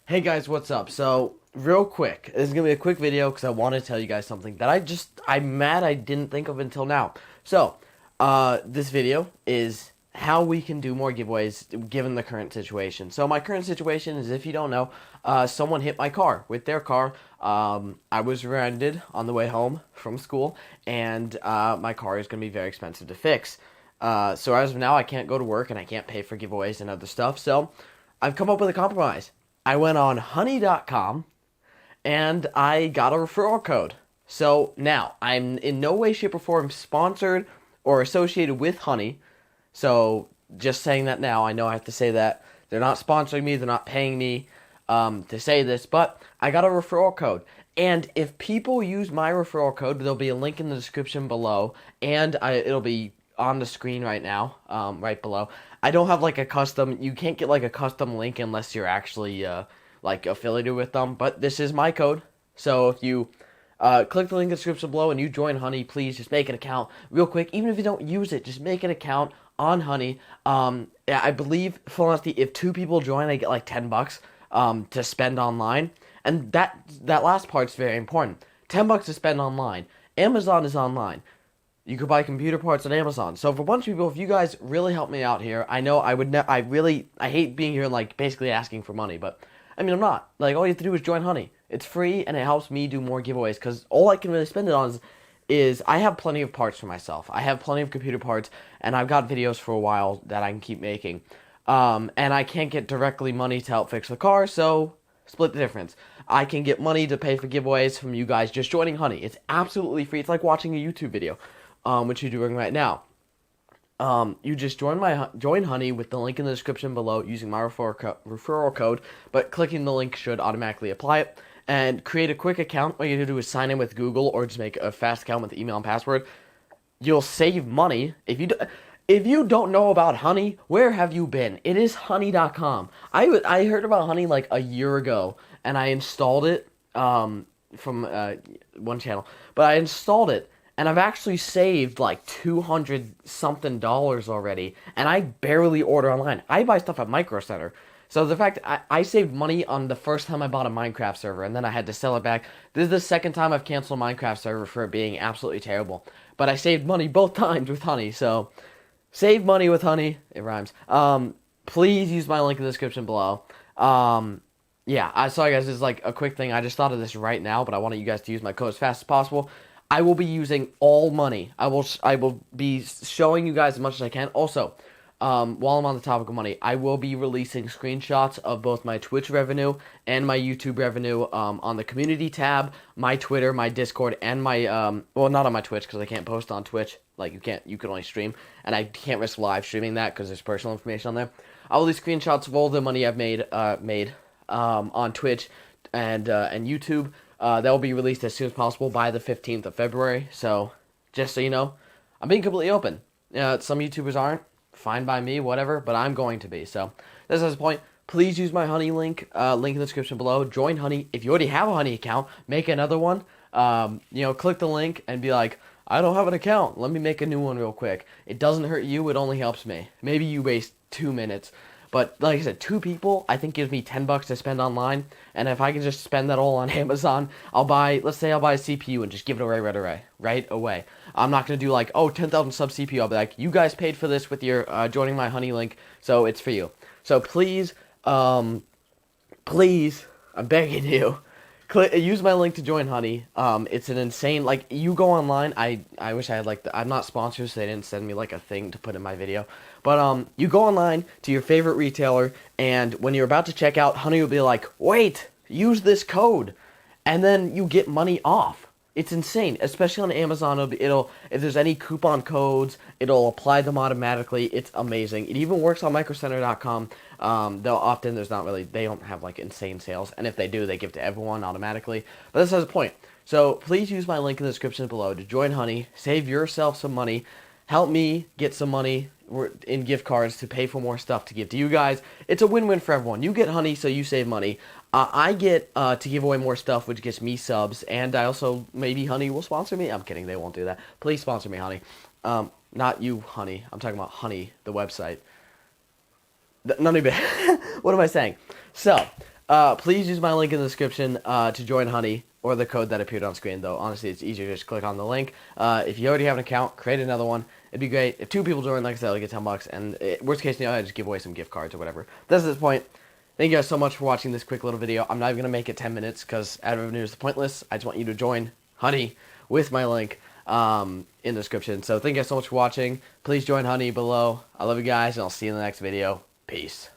Hey guys, what's up? So, real quick, this is gonna be a quick video because I want to tell you guys something that I'm mad I didn't think of until now. So, this video is how we can do more giveaways given the current situation. So, my current situation is, if you don't know, someone hit my car with their car. I was rented on the way home from school, and my car is gonna be very expensive to fix. So as of now, I can't go to work and I can't pay for giveaways and other stuff. So, I've come up with a compromise. I went on honey.com and I got a referral code. So now I'm in no way, shape, or form sponsored or associated with Honey. So just saying that now, I know I have to say that. They're not sponsoring me, they're not paying me to say this, but I got a referral code. And if people use my referral code, there'll be a link in the description below, and it'll be on the screen right now, right below. I don't have like a custom. You can't get like a custom link unless you're actually like affiliated with them. But this is my code, so if you click the link in the description below and you join Honey, please just make an account real quick. Even if you don't use it, just make an account on Honey. I believe, full honesty, if 2 people join, I get like $10 to spend online, and that last part's very important. $10 to spend online. Amazon is online. You could buy computer parts on Amazon. So for a bunch of people, if you guys really help me out here, I know I would. I hate being here and like basically asking for money, but I mean I'm not. Like, all you have to do is join Honey. It's free and it helps me do more giveaways because all I can really spend it on is I have plenty of parts for myself. I have plenty of computer parts, and I've got videos for a while that I can keep making. And I can't get directly money to help fix the car, so split the difference. I can get money to pay for giveaways from you guys just joining Honey. It's absolutely free. It's like watching a YouTube video, which you're doing right now. You just join Honey with the link in the description below using my referral code, but clicking the link should automatically apply it. And create a quick account. All you have to do is sign in with Google or just make a fast account with email and password. You'll save money. If you don't know about Honey, where have you been? It is honey.com. I heard about Honey like a year ago, and I installed it from one channel. But I installed it, and I've actually saved like 200 something dollars already, and I barely order online. I buy stuff at Micro Center. So the fact I saved money on the first time I bought a Minecraft server, and then I had to sell it back. This is the second time I've canceled a Minecraft server for it being absolutely terrible. But I saved money both times with Honey, so save money with Honey. It rhymes. Please use my link in the description below. Yeah, sorry guys, this is like a quick thing. I just thought of this right now, but I wanted you guys to use my code as fast as possible. I will be using all money. I will be showing you guys as much as I can. Also, while I'm on the topic of money, I will be releasing screenshots of both my Twitch revenue and my YouTube revenue on the community tab, my Twitter, my Discord, and my well, not on my Twitch because I can't post on Twitch. Like, you can only stream, and I can't risk live streaming that because there's personal information on there. I'll release screenshots of all the money I've made on Twitch and YouTube. That will be released as soon as possible by the 15th of February. So, just so you know, I'm being completely open. Some YouTubers aren't. Fine by me, whatever, but I'm going to be. So, this is the point. Please use my Honey link in the description below. Join Honey. If you already have a Honey account, make another one. Click the link and be like, I don't have an account. Let me make a new one real quick. It doesn't hurt you. It only helps me. Maybe you waste 2 minutes. But like I said, 2 people, I think, gives me $10 to spend online. And if I can just spend that all on Amazon, let's say I'll buy a CPU and just give it away right away. I'm not going to do like, 10,000 sub CPU. I'll be like, you guys paid for this with your joining my Honey link, so it's for you. So please, please, I'm begging you, use my link to join Honey. It's an insane, like, you go online. I wish I had I'm not sponsored, so they didn't send me like a thing to put in my video. But you go online to your favorite retailer, and when you're about to check out, Honey will be like, wait, use this code, and then you get money off. It's insane, especially on Amazon. If there's any coupon codes, it'll apply them automatically. It's amazing. It even works on microcenter.com. Though often they don't have like insane sales, and if they do, they give to everyone automatically. But this has a point. So please use my link in the description below to join Honey. Save yourself some money. Help me get some money in gift cards to pay for more stuff to give to you guys. It's a win-win for everyone. You get Honey, so you save money. I get to give away more stuff, which gets me subs, and I also, maybe Honey will sponsor me. I'm kidding, they won't do that. Please sponsor me, Honey. Not you, Honey. I'm talking about Honey, the website. None of it. What am I saying? So, Please use my link in the description to join Honey, or the code that appeared on screen, though. Honestly, it's easier to just click on the link. If you already have an account, create another one. It'd be great. If 2 people join, like I said, I'll get $10, and worst case scenario, I just give away some gift cards or whatever. That's this point. Thank you guys so much for watching this quick little video. I'm not even going to make it 10 minutes because ad revenue is pointless. I just want you to join Honey with my link in the description. So thank you guys so much for watching. Please join Honey below. I love you guys, and I'll see you in the next video. Peace.